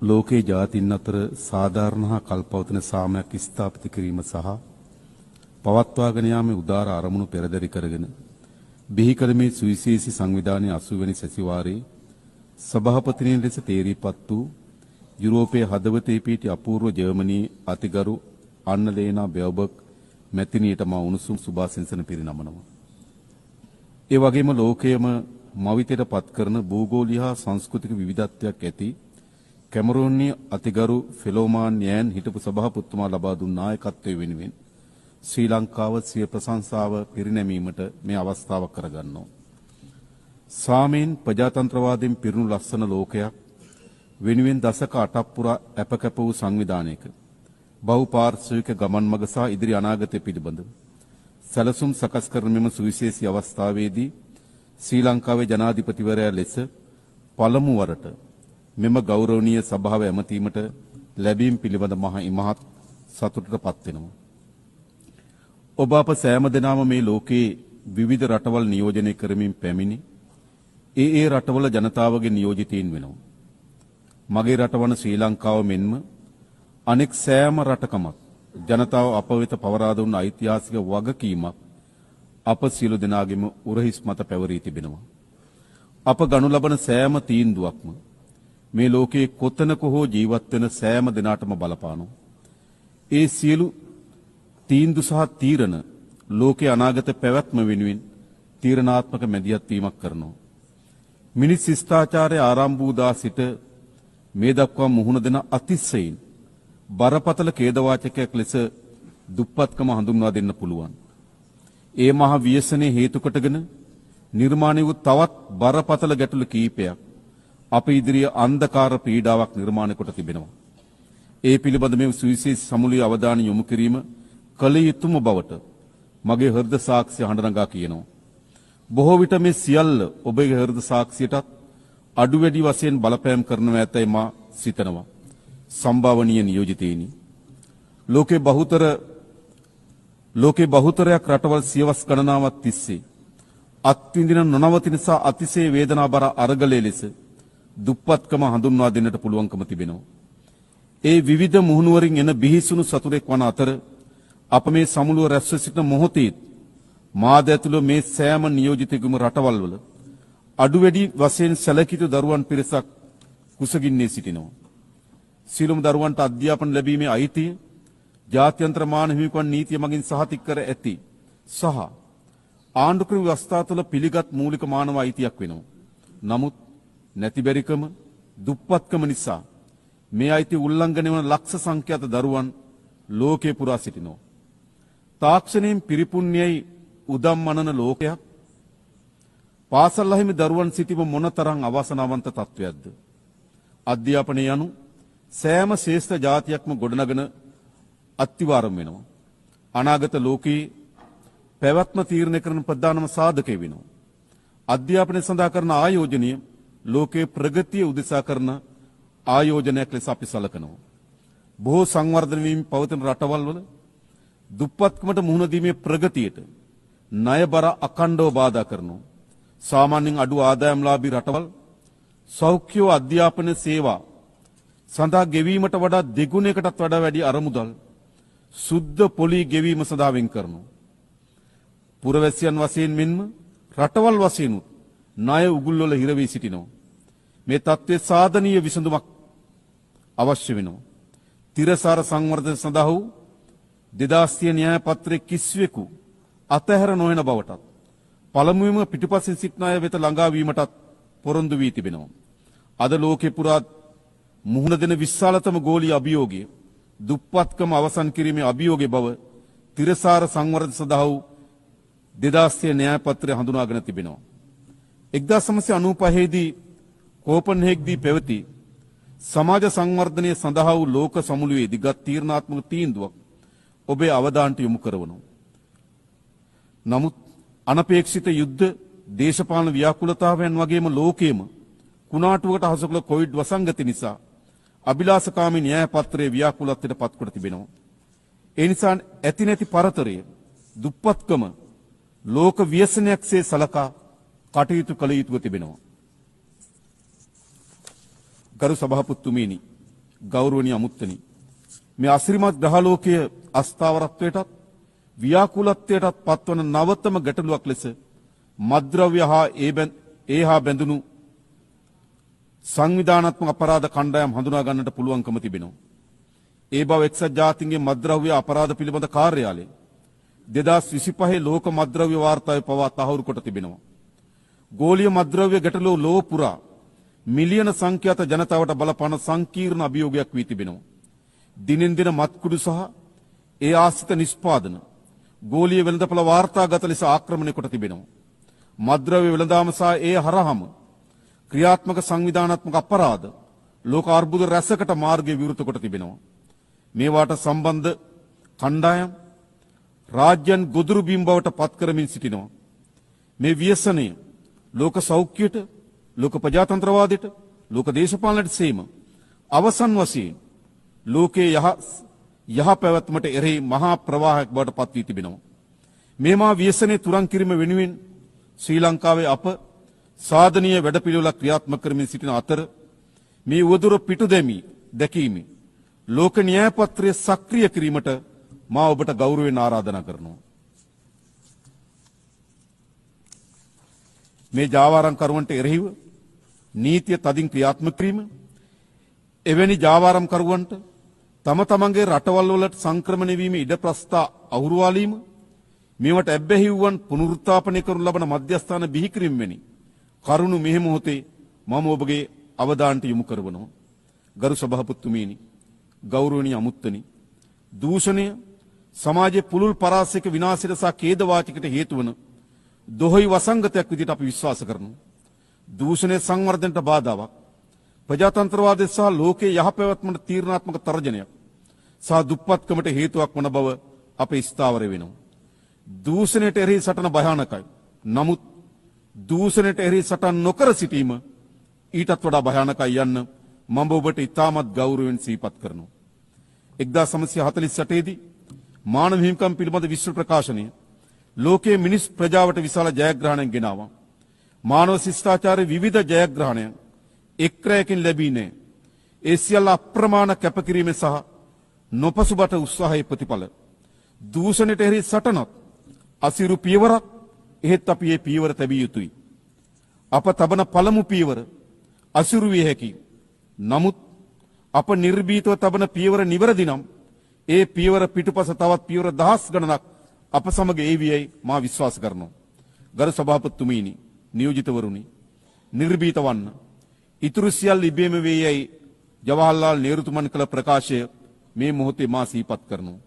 ලෝකේ ජාතින් අතර සාධාරණ හා කල්පවතන සාමයක් ස්ථාපිත කිරීම සහ පවත්වාගෙන යාමේ උදාර අරමුණු පෙරදරි කරගෙන බිහි කළ මේ සුවිශේෂී සංවිධානයේ 80 වෙනි සැසිවාරයේ සභාපතිනින් ලෙස තේරීපත් වූ යුරෝපයේ හදවතේ පිහිටි අපූර්ව ජර්මනියේ අතිගරු අන්නලේනා බෙවබර්ග් මැතිණියට මා උණුසුම් සුභාශිංසන පිරිනමනවා. ඒ වගේම ලෝකයේම මවිතයට පත් කරන භූගෝලීය හා සංස්කෘතික විවිධත්වයක් ඇති කැමරෝනී අතිගරු ෆෙලෝමාන් යෑන් හිටපු සභාපතිතුමා ලබා දුන් නායකත්වය වෙනුවෙන් ශ්‍රී ලංකාව සිය ප්‍රශංසාව පිරිනැමීමට මේ අවස්ථාව කරගන්නවා. සාමීන් ප්‍රජාතන්ත්‍රවාදයෙන් පිරුණු ලස්සන ලෝකයක් වෙනුවෙන් දශක 8ක් පුරා අපකැප වූ සංවිධානයක බහුපාර්ශ්වික ගමන් මඟ සහ ඉදිරි අනාගතය පිළිබඳ සැලසුම් සකස් කරන මෙම සුවිශේෂී අවස්ථාවේදී ශ්‍රී ලංකාවේ ජනාධිපතිවරයා ලෙස පළමු වරට මෙම ගෞරවනීය සභාව ඇමතීමට ලැබීම පිළිබඳ මහ ඉමහත් සතුටටපත් වෙනවා. ඔබ අප සෑම දෙනාම මේ ලෝකයේ විවිධ රටවල් නියෝජනය කරමින් පැමිණි ඒ රටවල ජනතාවගේ නියෝජිතයින් වෙනවා. මගේ රටවන ශ්‍රී ලංකාව මෙන්ම අනෙක් සෑම රටකමත් ජනතාව අප වෙත පවරා දුන්න ඓතිහාසික වගකීමක් අප සියලු දෙනාගේම උරහිස් මත පැවරී තිබෙනවා. අප ගනු ලබන සෑම තීන්දුවක්ම මේ ලෝකයේ කොතනක හෝ ජීවත් වෙන සෑම දෙනාටම බලපානවා. ඒ සියලු තීන්දුව සහ තීරණ ලෝකයේ අනාගත පැවැත්ම වෙනුවෙන් තීරණාත්මක මැදිහත් වීමක් කරනවා. මිනිස් ශිෂ්ටාචාරයේ ආරම්භ වූ දා සිට මේ දක්වා මුහුණ දෙන අතිශයින් බරපතල ඛේදවාචකයක් ලෙස දුප්පත්කම හඳුන්වා දෙන්න පුළුවන්. ඒ මහ ව්‍යසනයේ හේතු කොටගෙන නිර්මාණය වූ තවත් බරපතල ගැටලු කීපයක් අප ඉදිරියේ අන්ධකාර පීඩාවක් නිර්මාණය කොට තිබෙනවා. ඒ පිළිබඳ මේ සුවිශේෂී සමුළුවේ අවධානය යොමු කිරීම කළ යුතුම බවට මගේ හෘද සාක්ෂිය හඬනගා කියනවා. බොහෝ විට මේ සියල්ල ඔබගේ හෘද සාක්ෂියටත් අඩු වැඩි වශයෙන් බලපෑම් කරනවා ඇතැයි මා සිතනවා. සම්භාවනීය නියෝජිතයිනි. ලෝකේ බහුතරයක් රටවල් සියවස් ගණනාවක් තිස්සේ අත්විඳින නොනවතින සහ අතිශය වේදනාබර අරගලයේ ලෙස දුප්පත්කම හඳුන්වා දෙන්නට පුළුවන්කම තිබෙනවා. ඒ විවිධ මුහුණුවරින් එන බිහිසුණු සතුරෙක් වන අතර අප මේ සමුළුව රැස්ව සිටින මොහොතේ මාද ඇතුළු මේ සෑම නියෝජිතයෙකුම රටවල් වල අඩු වැඩි වශයෙන් සැලකිත දරුවන් පිරිසක් කුසගින්නේ සිටිනවා. සියලුම දරුවන්ට අධ්‍යාපන ලැබීමේ අයිතිය ජාත්‍යන්තර මානව හිමිකම් නීතිය මගින් සහතික කර ඇති සහ ආණ්ඩුක්‍රම ව්‍යවස්ථාව තුළ පිළිගත් මූලික මානව අයිතියක් වෙනවා. නමුත් නැතිබැරිකම දුප්පත්කම නිසා මේ අයිතිය උල්ලංඝනය වන ලක්ෂ සංඛ්‍යාත දරුවන් ලෝකේ පුරා සිටිනවා. තාක්ෂණයෙන් පිරිපුන්නේයි උදම් මනන ලෝකයක් පාසල් අහිමි දරුවන් සිටීම මොනතරම් අවාසනාවන්ත තත්වයක්ද. අධ්‍යාපනය යනු සෑම ශ්‍රේෂ්ඨ ජාතියක්ම ගොඩනගන අත්තිවාරම් වෙනවා. අනාගත ලෝකයේ පැවැත්ම තීරණය කරන ප්‍රධානම සාධකය වෙනවා. අධ්‍යාපනය සඳහා කරන ආයෝජනය ලෝකයේ ප්‍රගතිය උදෙසා කරන ආයෝජනයක් ලෙස අපි සලකනවා. බොහෝ සංවර්ධන වීම පවතින රටවල් වල දුප්පත්කමට මුහුණ දීමේ ප්‍රගතියට ණයබර අඛණ්ඩව බාධා කරනවා. සාමාන්‍යයෙන් අඩු ආදායම්ලාභී රටවල් සෞඛ්‍ය අධ්‍යාපන සේවා සඳහා ගෙවීමට වඩා දෙගුණයකටත් වඩා වැඩි අරමුදල් සුද්ධ පොලී ගෙවීම සඳහා වෙන් කරනවා. පුරවැසියන් වශයෙන් මෙන්ම රටවල් වශයෙන් ණය උගුල් වල හිර වී සිටිනවා. මේ තත්ත්වයේ සාධනීය විසඳුමක් අවශ්‍ය වෙනවා. තිරසාර සංවර්ධන සඳහා වූ 2030 න්‍යාය පත්‍රයේ කිසිවෙකු අතහැර නොවන බවටත් පළමුවෙන්ම පිටුපසින් සිටින අය වෙත ළඟා වීමටත් පොරොන්දු වී තිබෙනවා. අද ලෝකේ පුරා මුහුණ දෙන විශාලතම ගෝලීය අභියෝගය දුප්පත්කම අවසන් කිරීමේ අභියෝගය බව තිරසාර සංවර්ධන සඳහා වූ 2030 න්‍යාය පත්‍රය හඳුනාගෙන තිබෙනවා. 1995 දී කෝපන්හෙග්දී පැවති සමාජ සංවර්ධනය සඳහා වූ ලෝක සමුළුවේ දිගත් තීරණාත්මක තීන්දුවක් ඔබේ අවධානයට යොමු කරනවා. නමුත් අනපේක්ෂිත යුද්ධ, දේශපාලන ව්‍යාකූලතාවයන් වගේම ලෝකයේම කුණාටුවකට හසු කළ කොවිඩ් වසංගතය නිසා අභිලාෂකාමී න්‍යාය පත්‍රයේ ව්‍යාකූලත්වයට පත් කර තිබෙනවා. ඒ නිසා ඇති නැති පරතරය දුප්පත්කම ලෝක ව්‍යසනයක්සේ සලකා කටයුතු කළ යුතුව තිබෙනවා. ගරු සභාපතිතුමනි, ගෞරවනීය අමුත්තනි මේ අසිරිමත් ග්‍රහලෝකයේ අස්ථාවරත්වයටත් ව්‍යාකූලත්වයටත් පත්වන නවතම ගැටලුවක් ලෙස මත්ද්‍රව්‍ය හා ඒ හා බැඳුණු සංවිධානාත්මක අපරාධ කණ්ඩායම් හඳුනා ගන්නට පුළුවන්කම තිබෙනවා. ඒ බව එක්සත් ජාතීන්ගේ මත්ද්‍රව්‍ය අපරාධ පිළිබඳ කාර්යාලය 2025 ලෝක මත්ද්‍රව්‍ය වාර්තාවේ පවා තහවුරු කොට තිබෙනවා. ගෝලීය මත්ද්‍රව්‍ය ගැටලුව ලෝක පුරා මිලියන සංඛ්‍යාත ජනතාවට බලපාන සංකීර්ණ අභියෝගයක් වී තිබෙනවා. දිනෙන් දින මත්කුඩු සහ ඒ ආශ්‍රිත නිෂ්පාදන ගෝලීය වෙළඳපොළ වාර්තාගත ලෙස ආක්‍රමණය කොට තිබෙනවා. මත්ද්‍රව්‍ය වෙළඳාම සහ ඒ හරහාම ක්‍රියාත්මක සංවිධානාත්මක අපරාධ ලෝක අර්බුද රැසකට මාර්ගය විවෘත කොට තිබෙනවා. මේවාට සම්බන්ධ කණ්ඩායම් රාජ්‍යයන් ගොදුරු බිම් බවට පත් කරමින් සිටිනවා. මේ ව්‍යසනය ලෝක සෞඛ්‍යයට, ලෝක ප්‍රජාතන්ත්‍රවාදයට, ලෝක දේශපාලනයට සේම අවසන් වශයෙන් ලෝකයේ යහ පැවැත්මට එරෙහි මහා ප්‍රවාහයක් බවට පත් වී තිබෙනවා. මේමා ව්‍යසනයේ තුරන් කිරීම වෙනුවෙන් ශ්‍රී ලංකාවේ අප සාධනීය වැඩපිළිවෙලක් ක්‍රියාත්මක කරමින් සිටින අතර මේ උවදුර පිටු දැකීමේ ලෝක න්‍යාය පත්‍රය සක්‍රිය කිරීමට මා ඔබට ගෞරවයෙන් ආරාධනා කරනවා. මේ ජාවාරම්කරුවන්ට එරෙහිව නීතිය තදින් ක්‍රියාත්මක කිරීම, එවැනි ජාවාරම්කරුවන්ට තම තමන්ගේ රටවල් වලට සංක්‍රමණය වීම ඉඩ ප්‍රස්ථා අහුරුවාලීම, මේවට ඇබ්බැහි වූවන් පුනරුත්ථාපනය කරනු ලබන මධ්‍යස්ථාන බිහි කිරීම වැනි කරුණු මෙහි මොහොතේ මම ඔබගේ අවධානයට යොමු කරවනවා. ගරු සභාපතිතුමීනි, ගෞරවනීය අමුත්තනි, දූෂණය සමාජයේ පුළුල් පරාසයක විනාශයට සහ ඛේදවාචකයට හේතු වන දොහොයි වසංගතයක් විදිහට අපි විශ්වාස කරනවා. දූෂණය සංවර්ධනයට බාධාවක්, ප්‍රජාතන්ත්‍රවාදය සහ ලෝකයේ යහපැවැත්මට තීරණාත්මක තර්ජනයක් සහ දුප්පත්කමට හේතුවක් වන බව අපේ ස්ථාවර වෙනවා. දූෂණයට එරෙහි සටන භයානකයි. නමුත් දූෂණයට එරෙහි සටන් නොකර සිටීම ඊටත් වඩා භයානකයි යන්න මම ඔබට ඉතාමත් ගෞරවයෙන් සිහිපත් කරනවා. 1948 දී මානව හිමිකම් පිළිබඳ විශ්ව ප්‍රකාශනය ලෝකයේ මිනිස් ප්‍රජාවට විශාල ජයග්‍රහණයක් ගෙනාවා. මානව ශිෂ්ටාචාරයේ විවිධ ජයග්‍රහණයන් එක් රැයකින් ලැබී නැහැ. ඒ සියල්ල අප්‍රමාණ කැපකිරීම සහ නොපසුබට උත්සාහයේ ප්‍රතිඵල. දූෂණයට එරෙහි සටනත් අසිරු පියවරක්. එහෙත් අපි මේ පියවර තැබිය යුතුයි. අප තබන පළමු පියවර අසිරු විය හැකියි. නමුත් අප නිර්භීතව තබන පියවර නිවැරදි නම් ඒ පියවර පිටුපස තවත් පියවර දහස් ගණනක් අප සමග ඒවියයි මා විශ්වාස කරනවා. ගරු සභාපතිතුමීනි, නියෝජිතවරුනි, නිර්භීත වන්න. ඉතුරු සියල්ල ඉබේම වේ යයි ජවහර්ලාල් නේරුතුමන් කළ ප්‍රකාශය මේ මොහොතේ මා සිහිපත් කරනවා.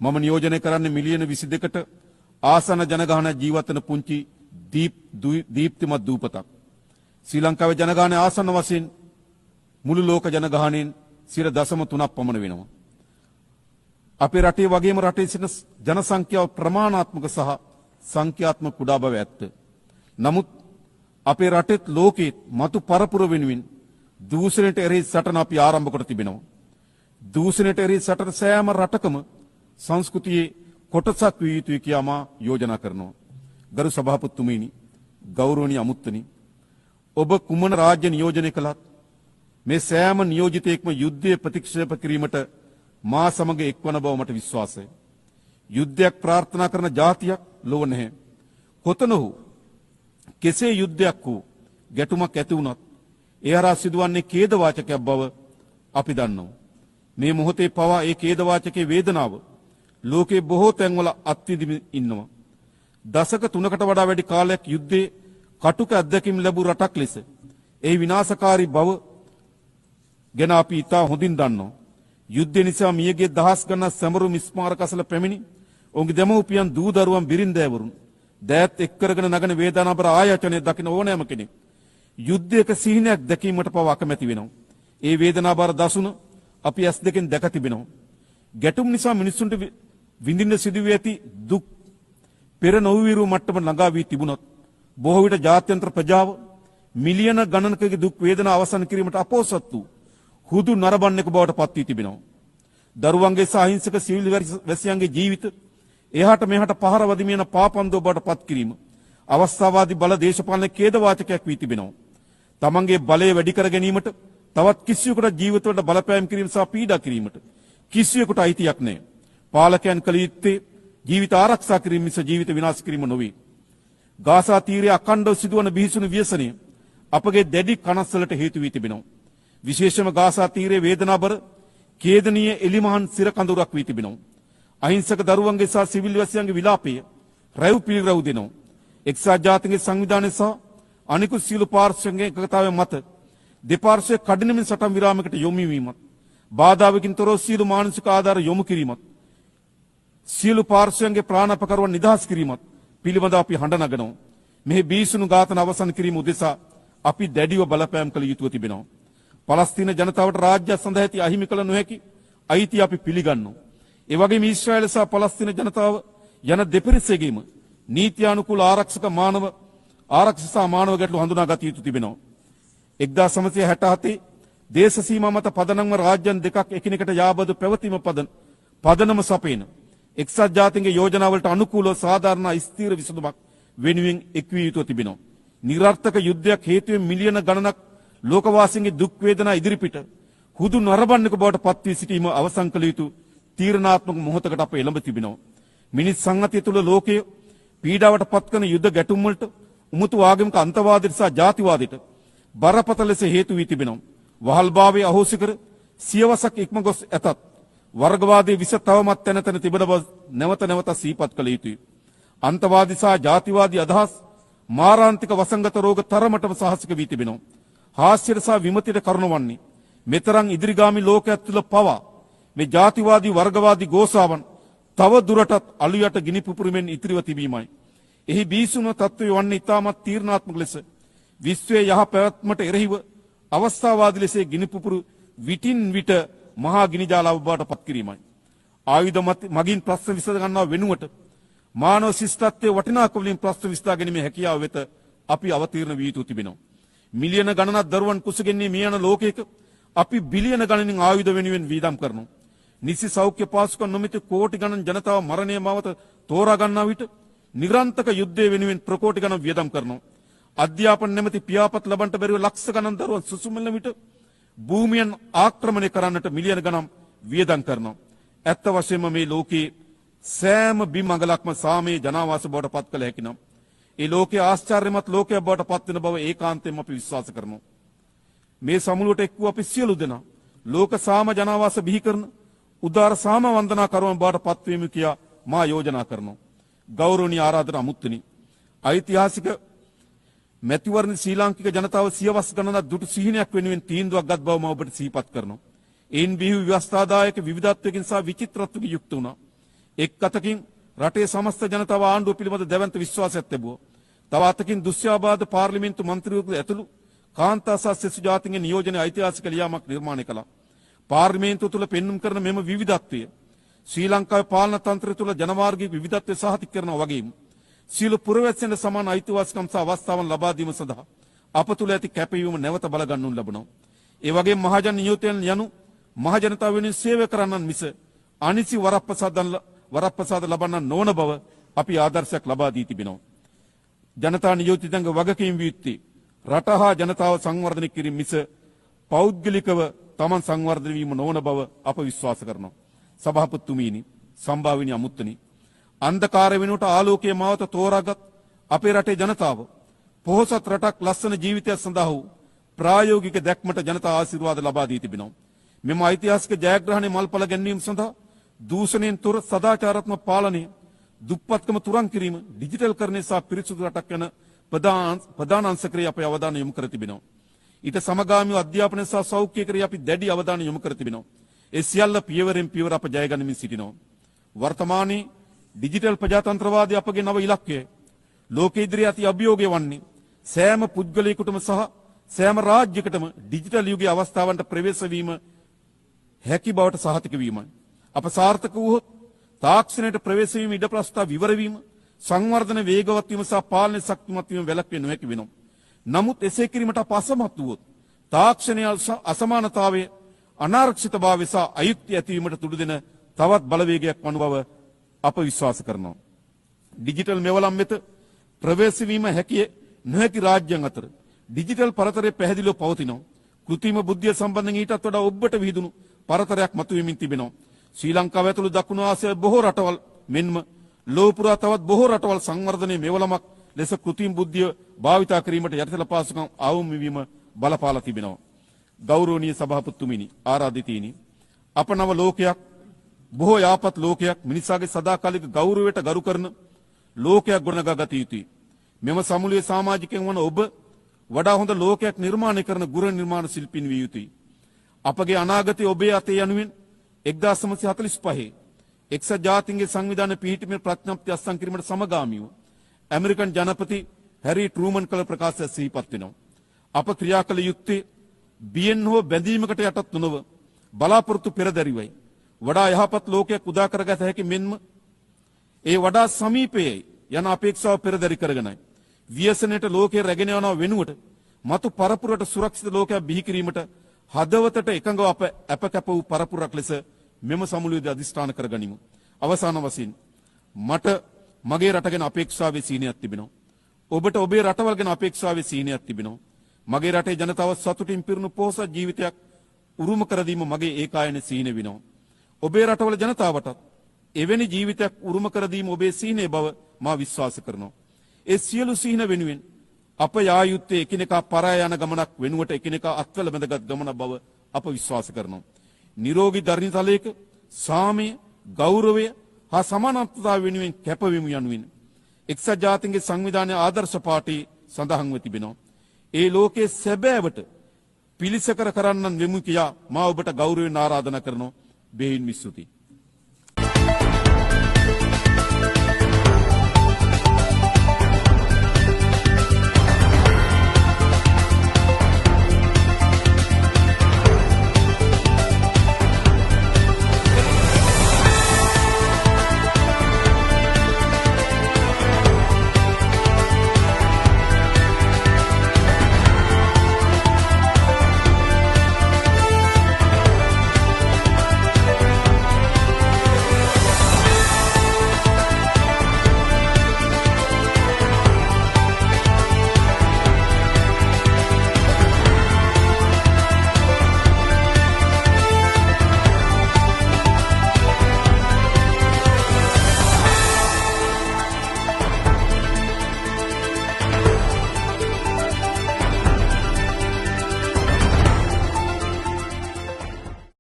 මම නියෝජනය කරන්නේ මිලියන 22කට ආසන ජනගහන ජීවත් වන පුංචි දීප්තිමත් දූපතක්. ශ්‍රී ලංකාවේ ජනගහනය ආසන වශයෙන් මුළු ලෝක ජනගහනයෙන් 0.3ක් පමණ වෙනවා. අපේ රටේ වගේම රටේ සිටින ජන සංඛ්‍යාව ප්‍රමාණාත්මක සහ සංඛ්‍යාත්මක කුඩා බව ඇත්ත. නමුත් අපේ රටෙත් ලෝකෙත් මතු පරපුර වෙනුවෙන් දූෂණයට එරෙහි සටන අපි ආරම්භ කොට තිබෙනවා. දූෂණයට එරෙහි සටන සෑම රටකම සංස්කෘතියේ කොටසක් විය යුතුයි කියා මා යෝජනා කරනවා. ගරු සභාපතිතුමීනි, ගෞරවනීය අමුත්තනි, ඔබ කුමන රාජ්‍ය නියෝජනය කළත් මේ සෑම නියෝජිතයෙක්ම යුද්ධය ප්‍රතික්ෂේප කිරීමට මා සමග එක්වන බව මට විශ්වාසයි. යුද්ධයක් ප්‍රාර්ථනා කරන ජාතියක් ලොව නැහැ. කොතන හෝ කෙසේ යුද්ධයක් හෝ ගැටුමක් ඇති වුණත් ඒ හරහා සිදුවන්නේ ඛේදවාචකයක් බව අපි දන්නවා. මේ මොහොතේ පවා ඒ ඛේදවාචකයේ වේදනාව ලෝකේ බොහෝ තැන්වල අත්විඳිමින් ඉන්නවා. දශක 3කට වඩා වැඩි කාලයක් යුද්ධයේ කටුක අත්දැකීම් ලැබූ රටක් ලෙස ඒ විනාශකාරී බව ගැන අපි ඉතා හොඳින් දන්නවා. යුද්ධය නිසා මියගේ දහස් ගණන් සැමරුම් ස්මාරක අසල පැමිණි ඔවුන්ගේ දෙමව්පියන් දූ දරුවන් බිරින්දෑවරුන් දෑත් එක් කරගෙන නගන වේදනාබර ආයතනයේ දකින ඕනෑම කෙනෙක් යුද්ධයක සිහිනයක් දැකීමට පවා අකමැති වෙනවා. ඒ වේදනාබර දසුන අපි ඇස් දෙකෙන් දැක තිබෙනවා. ගැටුම් නිසා මිනිසුන්ට විඳින්න සිදුවී ඇති දුක් පෙර නොවිරු මට්ටම ළඟා වී තිබුණත් බොහෝ විට ජාත්‍යන්තර ප්‍රජාව මිලියන ගණනකගේ දුක් වේදනා අවසන් කිරීමට අපොහොසත් වූ හුදු නරඹන්නෙකු බවට පත් වී තිබෙනවා. දරුවන්ගේ සහ අහිංසක සිවිල් වැසියන්ගේ ජීවිත එහාට මෙහාට පහර වදිමින පාපන්දෝ බවට පත් කිරීම අවස්ථාවාදී බල දේශපාලන ඛේදවාචකයක් වී තිබෙනවා. තමන්ගේ බලය වැඩි කර ගැනීමට තවත් කිසියෙකුට ජීවිතවලට බලපෑම් කිරීම සහ පීඩා කිරීමට කිසියෙකුට අයිතියක් නැහැ. පාලකයන් කළ යුත්තේ ජීවිත ආරක්ෂා කිරීම මිස ජීවිත විනාශ කිරීම නොවේ. ගාසා තීරයේ අඛණ්ඩව සිදුවන බිහිසුණු ව්‍යසනය අපගේ දැඩි කනස්සලට හේතු වී තිබෙනවා. විශේෂම ගාසා තීරයේ වේදනාබර ඛේදනීය එලිමහන් සිර කඳුරක් වී තිබෙනවා. අහිංසක දරුවන්ගේ සහ සිවිල් වැසියන්ගේ විලාපය රැව් පිළිරැව් දෙනවා. එක්සත් ජාතීන්ගේ සංවිධානය සහ අනිකුත් සියලු පාර්ශ්වයන්ගේ එකඟතාවය මත දෙපාර්ශ්වයේ කඩිනමින් සටන් විරාමයකට යොමු වීමත්, බාධාවකින් තොරව සියලු මානසික ආධාර යොමු කිරීමත්, සියලු පාර්ශ්වයන්ගේ ප්‍රාණපකරුවන් නිදහස් කිරීමත් පිළිබඳව අපි හඬ නගනවා. මෙහි බීසුණු ඝාතන අවසන් කිරීම උදෙසා අපි දැඩිව බලපෑම් කළ යුතුව තිබෙනවා. පලස්තීන ජනතාවට රාජ්‍ය සඳහා ඇති අහිමි කළ නොහැකි අයිතිය අපි පිළිගන්නවා. ඒ වගේම ඊශ්‍රායල සහ පලස්තීන ජනතාව යන දෙපිරිසෙගේම නීත්‍යානුකූල ආරක්ෂක මානව ගැටලු හඳුනා ගත යුතු තිබෙනවා. 1967 දේශ සීමා මත පදනම්ව රාජ්‍යන් දෙකක් එකිනෙකට යාබදු පැවතීම පදනම සපේන එක්සත් ජාතීන්ගේ යෝජනාවලට අනුකූලව සාධාරණ ස්ථීර විසඳුමක් වෙනුවෙන් එක්විය යුතුව තිබෙනවා. නිරර්ථක යුද්ධයක් හේතුවෙන් මිලියන ගණනක් ලෝකවාසීන්ගේ දුක් වේදනා ඉදිරිපිට හුදු නරඹන්නක බවට පත් වී සිටීම අවසන් කළ යුතු තීරණාත්මක මොහොතකට අප එළඹ තිබෙනවා. මිනිස් සංහතිය තුළ ලෝකයේ පීඩාවට පත්වන යුද්ධ ගැටුම් වලට උමුතු ආගමික අන්තවාදයට සහ ජාතිවාදයට බරපතල ලෙස හේතු වී තිබෙනවා. වහල්භාවයේ අහෝසි කර සියවසක් ඉක්ම ගොස් ඇතත් වර්ගවාදයේ විස තවමත් තැන තැන තිබෙන බව නැවත නැවත සිහිපත් කළ යුතුයි. අන්තවාදී සහ ජාතිවාදී අදහස් මාරාන්තික වසංගත රෝග තරමටම සාහසික වී තිබෙනවා. හාස්‍යයට සහ විමතියට කරුණ වන්නේ මෙතරම් ඉදිරිගාමී ලෝකයක් තුළ පවා මේ ජාතිවාදී වර්ගවාදී ගෝසාවන් තව දුරටත් අලුයට ගිනි පුපුරුමින් ඉතිරිව තිබීමයි. එහි බීසුණු තත්ත්වය වන්නේ ඉතාමත් තීරණාත්මක ලෙස විශ්වයේ යහ පැවැත්මට එරෙහිව අවස්ථාවාදී ලෙස ගිනි පුපුරු විටින් විට මහා ගිනි ජාලාව බවට පත් කිරීමයි. ආයුධ මගින් ප්‍රශ්න විසඳ ගන්නා වෙනුවට මානව ශිෂ්ටත්වයේ වටිනාකම වලින් ප්‍රශ්න විසඳා ගැනීමේ හැකියාව වෙත අපි අවතීර්ණ වී යුතු තිබෙනවා. මිලියන ගණනක් දරුවන් කුසගෙන්නේ මේ යන ලෝකයක අපි බිලියන ගණනින් ආයුධ වෙනුවෙන් වීදම් කරනවා. නිසි සෞඛ්‍ය පාසුකම් නොමැති කෝටි ගණන් ජනතාව මරණය මවත තෝරා ගන්නා විට නිරන්තක යුද්ධය වෙනුවෙන් ප්‍රකෝටි ගණන් වියදම් කරනවා. අධ්‍යාපන නැමැති පියාපත් ලබන්නට බැරිව ලක්ෂ ගණන් දරුවන් සුසුමන විට භූමියන් ආක්‍රමණය කරන්නට මිලියන ගණන් වියදම් කරනවා. ඇත්ත වශයෙන්ම මේ ලෝකයේ සෑම බිම් අඟලක්ම සාමයේ ජනාවාස බවට පත් කළ හැකි නම් ඒ ලෝකයේ ආශ්චර්යමත් ලෝකයක් බවට පත් වෙන බව ඒකාන්තයෙන්ම අපි විශ්වාස කරනවා. මේ සමුළුවට එක් වූ අපි සියලු දෙනා ලෝක සාම ජනාවාස බිහි කරන උදාර සාම වන්දනා කරුවන් බවට පත් වීම කියා මා යෝජනා කරනවා. ගෞරවනීය ආරාධන අමුත්තනි, ඓතිහාසික මැතිවරණ ශ්‍රී ලාංකික ජනතාව සියවස් ගණනක් දුටු සිහිනයක් වෙනුවෙන් තීන්දුවක් ගත් බව මම ඔබට සිහිපත් කරනවා. එයින් බිහි ව්‍යවස්ථාදායක විවිධත්වයකින් සහ විචිත්‍රත්වයකින් යුක්ත වුණා. එක් අතකින් රටේ සමස්ත ජනතාව ආණ්ඩුව පිළිබඳ දැවැන්ත විශ්වාසයක් තිබුවා. තව අතකින් දුස්්‍යාබාධ පාර්ලිමේන්තු මන්ත්‍රීවරු ඇතුළු කාන්තා සහ සෙසු ජාතීන්ගේ නියෝජන ඓතිහාසික ලියාමක් නිර්මාණය කළා. පාර්ලිමේන්තුව තුළ පෙන්눔 කරන මෙම විවිධත්වය ශ්‍රී ලංකාවේ පාලන තන්ත්‍රය තුළ ජනමාර්ගික විවිධත්වය සහතික කරනවා වගේම සියලු පුරවැසියන්ට සමාන අයිතිවාසිකම් සහ අවස්ථාවන් ලබා දීම සඳහා අප තුළ ඇති කැපවීම නැවත බලගන්නු ලබනවා. ඒ වගේම මහජන නියෝජනයන් යනු මහජනතාව වෙනුවෙන් සේවය කරන්නන් මිස අනිසි වරප්‍රසාද ලබන්නන් නොවන බව අපි ආදර්ශයක් ලබා දී තිබෙනවා. ජනතා නියෝජිතයන්ගේ වගකීම් විය යුත්තේ රට හා ජනතාව සංවර්ධනය කිරීම මිස පෞද්ගලිකව තමන් සංවර්ධනය වීම නොවන බව අප විශ්වාස කරනවා. සභාපතිතුමීනි, සම්භාවිනී අමුත්තනි, අන්ධකාරය වෙනුවට ආලෝකයේ මාවත තෝරාගත් අපේ රටේ ජනතාව පොහොසත් රටක් ලස්සන ජීවිතයක් සඳහා වූ ප්‍රායෝගික දැක්මට ජනතා ආශිර්වාද ලබා දී තිබෙනවා. මෙම ඓතිහාසික ජයග්‍රහණය මල්පල ගැන්වීම සඳහා දූෂණයෙන් තොර සදාචාරාත්මක පාලනය, දුප්පත්කම තුරන් කිරීම, ඩිජිටල් කරණය සහ පිරිසුදු රටක් යන ප්‍රධාන අංශකරේ අපේ අවධානය යොමු කර තිබෙනවා. ඊට සමගාමීව අධ්‍යාපනය සහ සෞඛ්‍ය කරේ අපි දැඩි අවධානය යොමු කර තිබෙනවා. ඒ සියල්ල පියවරෙන් පියවර අප ජය ගනිමින් සිටිනවා. වර්තමානයේ ඩිජිටල් ප්‍රජාතන්ත්‍රවාදය අපගේ නව ඉලක්කයයි. ලෝක ඉදිරියේ අති අභියෝගය වන්නේ සෑම පුද්ගලයෙකුටම සහ සෑම රාජ්‍යයකටම ඩිජිටල් යුගයේ අවස්ථාවන්ට ප්‍රවේශ වීම හැකි බවට සහතික වීමයි. අප සාර්ථක වූහොත් තාක්ෂණයට ප්‍රවේශ වීම ඉඩ ප්‍රස්ථා විවර වීම, සංවර්ධන වේගවත් වීම සහ පාලන ශක්තිමත් වීම වැළැක්විය නොහැකි වෙනවා. නමුත් එසේ කිරීමට අප අසමත් වුවොත් තාක්ෂණයේ අසමානතාවයේ අනාරක්ෂිතභාවය සහ අයුක්තිය ඇතිවීමට තුඩු දෙන තවත් බලවේගයක් වන බව අප විශ්වාස කරනවා. ඩිජිටල් මෙවලම් වෙත ප්‍රවේශ වීම හැකිය නොහැකි රාජ්‍යයන් අතර ඩිජිටල් පරතරය පැහැදිලිව පවතිනවා. කෘත්‍රිම බුද්ධිය සම්බන්ධයෙන් ඊටත් වඩා ඔබට විහිදුණු පරතරයක් මතුවෙමින් තිබෙනවා. ශ්‍රී ලංකාව ඇතුළු දකුණු ආසියාවේ බොහෝ රටවල් මෙන්ම ලෝක පුරා තවත් බොහෝ රටවල් සංවර්ධනයේ මෙවලමක් ලෙස කෘත්‍රිම බුද්ධිය භාවිතා කිරීමට යටිතල පාසුකම් අවම වීම බලපාලා තිබෙනවා. ගෞරවනීය සභාපතිතුමිනි, ආරාධිතයිනි, අප නව ලෝකයක්, බොහෝ යාපත් ලෝකයක්, මිනිසාගේ සදාකාලික ගෞරවයට ගරු කරන ලෝකයක් ගොඩනගා ගත යුතුයි. මෙම සමුළුවේ සමාජිකයන් වන ඔබ වඩා හොඳ ලෝකයක් නිර්මාණය කරන ගෘහ නිර්මාණ ශිල්පීන් විය යුතුයි. අපගේ අනාගතය ඔබේ අතේ යනුවෙන් 1945 එක්සත් ජාතීන්ගේ සංවිධානය පිහිටීමේ ප්‍රඥප්ති අත්සන් කිරීමට සමගාමීව ඇමරිකන් ජනපති හැරි ට්‍රූමන් කළ ප්‍රකාශය සිහිපත් වෙනවා. අප ක්‍රියා කළ යුත්තේ බියෙන් හෝ බැඳීමකට යටත් නොව බලාපොරොත්තු පෙරදැරිවයි. වඩා යහපත් ලෝකයක් උදා කරගත හැකි මෙන්ම ඒ වඩා සමීපයේ යන අපේක්ෂාව පෙරදැරි කරගෙනයි. ව්‍යසනයට ලෝකයේ රැගෙන යන වෙනුවට මතු පරපුරට සුරක්ෂිත ලෝකයක් බිහි කිරීමට හදවතට එකඟව අප කැප වූ පරපුරක් ලෙස මෙම සමුළුවේදී අධිෂ්ඨාන කරගනිමු. අවසාන වශයෙන් මට මගේ රට ගැන අපේක්ෂාවේ සීනයක් තිබෙනවා. ඔබට ඔබේ රටවල් ගැන අපේක්ෂාවේ සීනයක් තිබෙනවා. මගේ රටේ ජනතාව සතුටින් පිරුණු පොහොසත් ජීවිතයක් උරුම කර දීම මගේ ඒකායන සීන වෙනවා. ඔබේ රටවල ජනතාවටත් එවැනි ජීවිතයක් උරුම කර දීම ඔබේ සීනේ බව මා විශ්වාස කරනවා. ඒ සියලු සීන වෙනුවෙන් අප යා යුත්තේ එකිනෙකා පරාය යන ගමනක් වෙනුවට එකිනෙකා අත්වල බැඳගත් ගමන බව අප විශ්වාස කරනවා. නිරෝගී ධර්මතලයක සාමය, ගෞරවය හා සමානත්වතාව වෙනුවෙන් කැපවීම යනුවෙන් එක්සත් ජාතීන්ගේ සංවිධානයේ ආදර්ශ පාඨයේ සඳහන්ව තිබෙනවා. ඒ ලෝකයේ සැබෑවට පිළිසකර කරන්නන් වෙමු කියා මා ඔබට ගෞරවයෙන් ආරාධනා කරනවා. බෙහෙයින් ස්තුතියි.